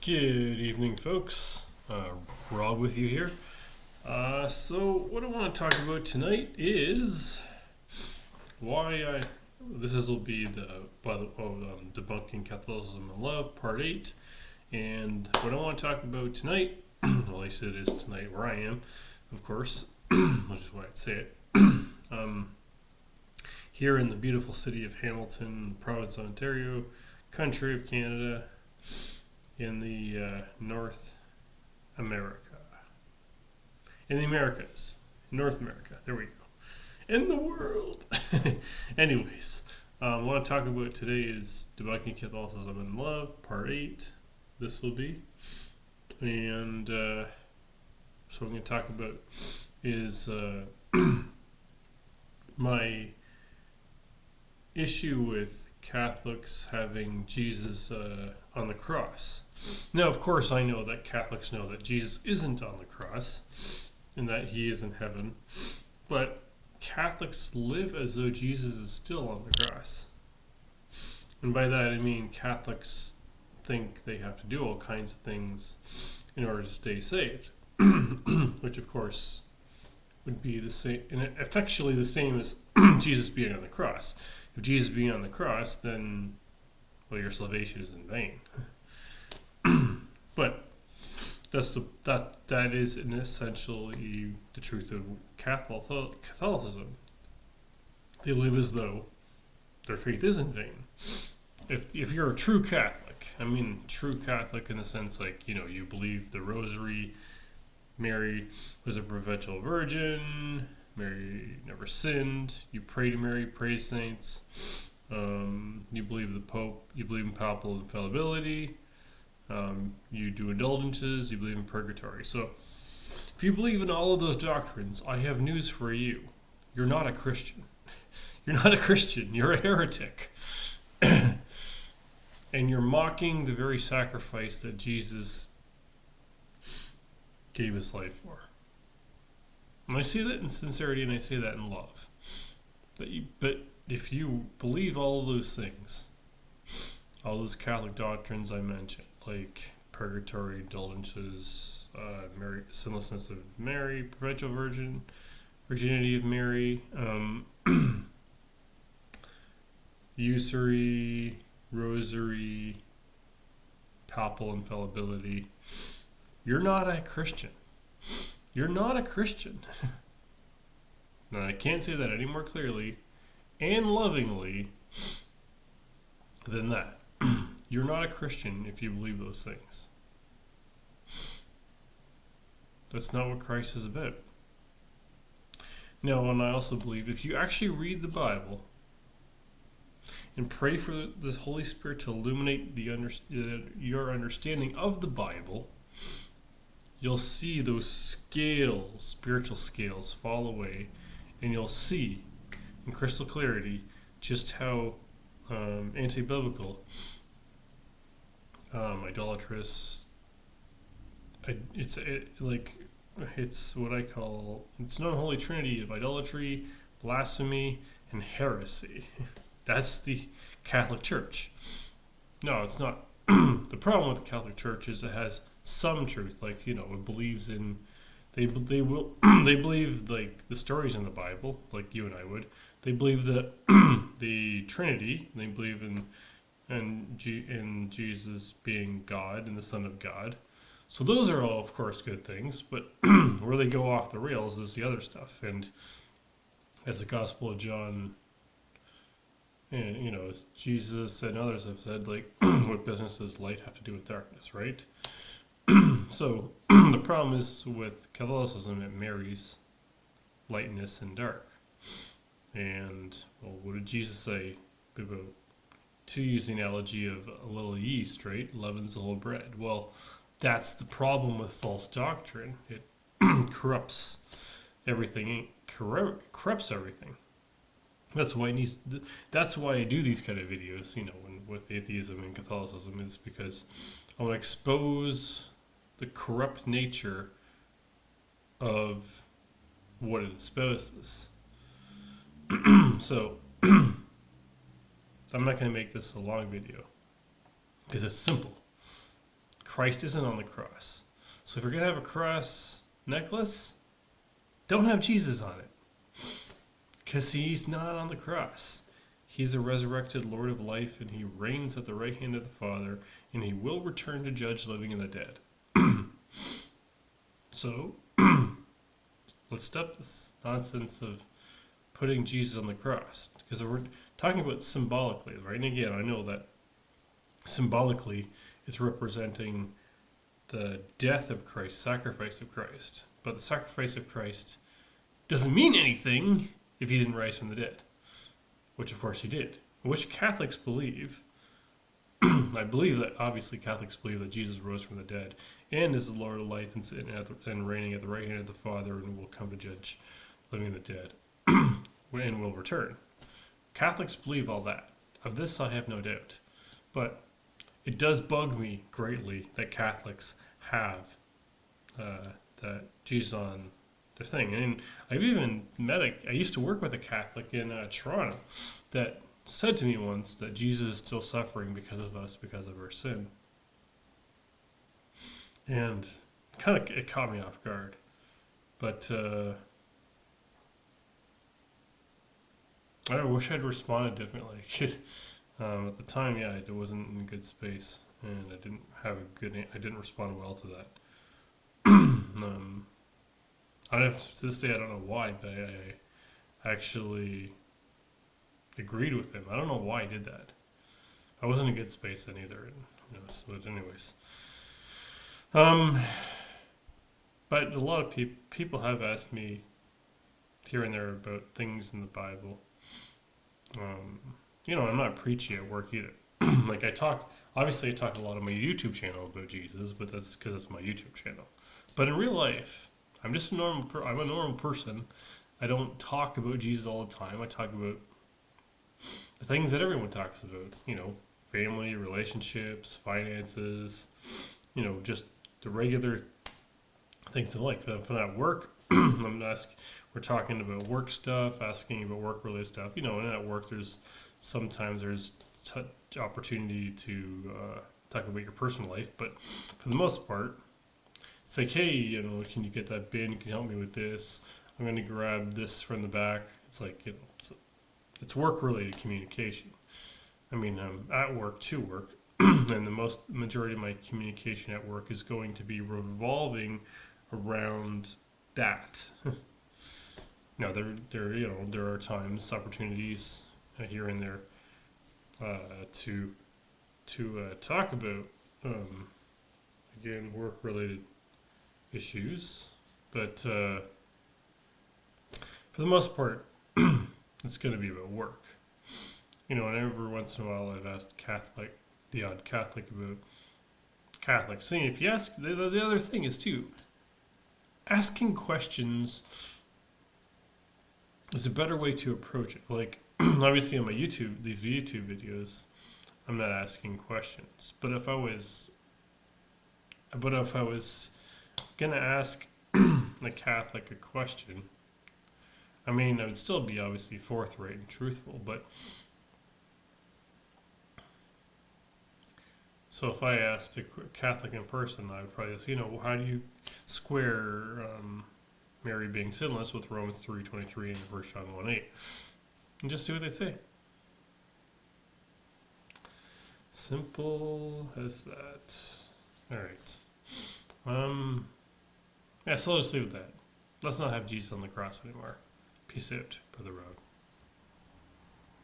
Good evening, folks. Rob with you here. So what I want to talk about tonight is this will be Debunking Catholicism and Love, Part 8. And what I want to talk about tonight, well, at least it is tonight where I am, of course, which is why I'd say it, here in the beautiful city of Hamilton, province of Ontario, country of Canada, in the North America. In the Americas. North America. There we go. In the world. Anyways, what I want to talk about today is Debunking Catholicism and Love, Part 8. This will be. And so what I'm going to talk about is my issue with Catholics having Jesus on the cross. Now, of course, I know that Catholics know that Jesus isn't on the cross and that he is in heaven, but Catholics live as though Jesus is still on the cross. And by that I mean Catholics think they have to do all kinds of things in order to stay saved, which of course would be the same, and effectually the same as Jesus being on the cross. If Jesus being on the cross, then, well, your salvation is in vain. But that is essentially the truth of Catholicism. They live as though their faith is in vain. If you're a true Catholic, I mean true Catholic in the sense like, you believe the Rosary, Mary was a perpetual virgin, Mary never sinned, you pray to Mary, pray to saints, you believe the Pope, you believe in papal infallibility, you do indulgences, you believe in purgatory. So, if you believe in all of those doctrines, I have news for you. You're not a Christian. You're not a Christian, you're a heretic. And you're mocking the very sacrifice that Jesus gave his life for. And I say that in sincerity and I say that in love. But if you believe all of those things, all those Catholic doctrines I mentioned, like purgatory, indulgences, sinlessness of Mary, perpetual virginity of Mary, usury, rosary, papal infallibility, you're not a Christian. You're not a Christian. Now, I can't say that any more clearly and lovingly than that. You're not a Christian if you believe those things. That's not what Christ is about. Now, and I also believe if you actually read the Bible and pray for the Holy Spirit to illuminate your understanding of the Bible, you'll see those scales, spiritual scales, fall away, and you'll see in crystal clarity just how anti-biblical, idolatrous, it's what I call, it's an unholy trinity of idolatry, blasphemy, and heresy. That's the Catholic Church. No, it's not. The problem with the Catholic Church is it has some truth, like, it believes in, they believe like the stories in the Bible, like you and I would. They believe that the Trinity. They believe in Jesus being God and the Son of God. So those are all, of course, good things. But where they go off the rails is the other stuff. And as the Gospel of John, as Jesus and others have said, like, what business does light have to do with darkness, right? So the problem is with Catholicism, it marries lightness and dark. And, well, what did Jesus say about, to use the analogy of a little yeast, right? Leavens the whole bread. Well, that's the problem with false doctrine. It corrupts everything. Corrupts everything. That's why I do these kind of videos, with atheism and Catholicism, is because I want to expose the corrupt nature of what it espouses. So, I'm not going to make this a long video, because it's simple. Christ isn't on the cross. So if you're going to have a cross necklace, don't have Jesus on it. Because he's not on the cross. He's a resurrected Lord of life, and he reigns at the right hand of the Father, and he will return to judge living and the dead. So, let's stop this nonsense of putting Jesus on the cross. Because we're talking about symbolically, right? And again, I know that symbolically it's representing the death of Christ, sacrifice of Christ. But the sacrifice of Christ doesn't mean anything if he didn't rise from the dead. Which, of course, he did. Which Catholics believe. I believe that, obviously, Catholics believe that Jesus rose from the dead and is the Lord of life and reigning at the right hand of the Father and will come to judge living and the dead and will return. Catholics believe all that. Of this, I have no doubt. But it does bug me greatly that Catholics have that Jesus on their thing. And I've even I used to work with a Catholic in Toronto that said to me once that Jesus is still suffering because of us, because of our sin. And it caught me off guard. But I wish I'd responded differently. At the time, yeah, I wasn't in a good space, and I didn't respond well to that. To this day, I don't know why, but I actually agreed with him. I don't know why I did that. I wasn't in a good space then either. But anyways. But a lot of people have asked me here and there about things in the Bible. I'm not preachy at work either. I talk a lot on my YouTube channel about Jesus, but that's because it's my YouTube channel. But in real life, I'm just a normal person. I don't talk about Jesus all the time. I talk about the things that everyone talks about. Family, relationships, finances. Just the regular things in life. If I'm at work, we're talking about work stuff, asking about work-related stuff. And at work, sometimes there's opportunity to talk about your personal life, but for the most part, it's like, hey, can you get that bin? Can you help me with this? I'm going to grab this from the back. It's like, it's work-related communication. I'm at work to work, and the majority of my communication at work is going to be revolving around that. Now, there are times, opportunities here and there to talk about again work-related issues, but for the most part, it's going to be about work. And every once in a while, I've asked the odd Catholic about Catholics. See, if you ask, the other thing is too, asking questions is a better way to approach it. Obviously on these YouTube videos, I'm not asking questions. But if I was gonna ask a Catholic a question, I would still be obviously forthright and truthful, but so if I asked a Catholic in person, I would probably ask, how do you square Mary being sinless with Romans 3:23 and 1 John 1:8, and just see what they say. Simple as that. All right. So let's just leave it at that. Let's not have Jesus on the cross anymore. Peace out, Brother Rob.